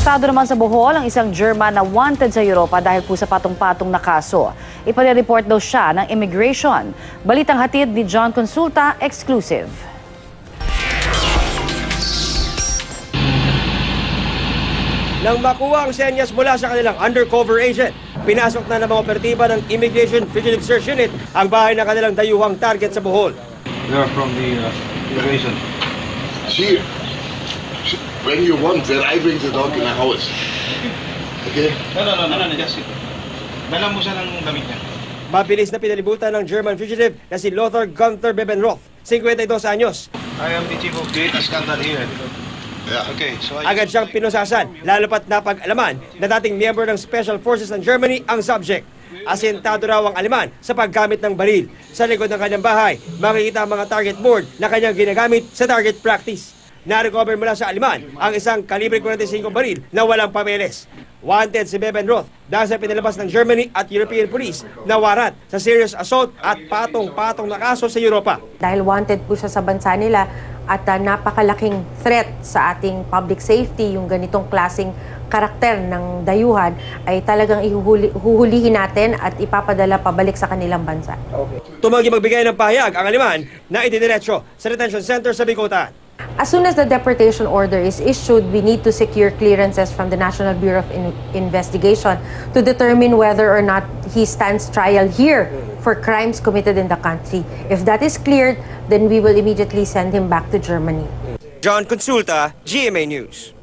Arestado naman sa Bohol ang isang German na wanted sa Europa dahil po sa patong-patong na kaso. Ipare-report daw siya ng immigration. Balitang hatid ni John Consulta, exclusive. Nang makuha ang senyas mula sa kanilang undercover agent, pinasok na ng mga operatiba ng Immigration Fugitive Search Unit ang bahay ng kanilang dayuhang target sa Bohol. They are from the immigration. When you want, then I bring the dog in the house. Okay? No, just sit. Dala mo siya ng damit niya. Mabilis na pinalibutan ng German fugitive na si Lothar Gunther Bebenroth, 52 anyos. I am the chief of data scanner here. Yeah. Okay, so Agad siyang pinusasan, lalo pat napag-alaman na dating miyembro ng Special Forces ng Germany ang subject. Asintado raw ang Aleman sa paggamit ng baril. Sa likod ng kanyang bahay, makikita ang mga target board na kanyang ginagamit sa target practice. Na-recover mula sa Aleman ang isang kalibre 45 baril na walang papeles. Wanted si Bebenroth dahil sa pinalabas ng Germany at European Police na warat sa serious assault at patong-patong na kaso sa Europa. Dahil wanted po siya sa bansa nila at napakalaking threat sa ating public safety, yung ganitong klaseng karakter ng dayuhan ay talagang ihuhulihin natin at ipapadala pabalik sa kanilang bansa. Tumanggi magbigay ng pahayag ang Aleman na ididiretso sa detention center sa Bicotan. As soon as the deportation order is issued, we need to secure clearances from the National Bureau of Investigation to determine whether or not he stands trial here for crimes committed in the country. If that is cleared, then we will immediately send him back to Germany. John Consulta, GMA News.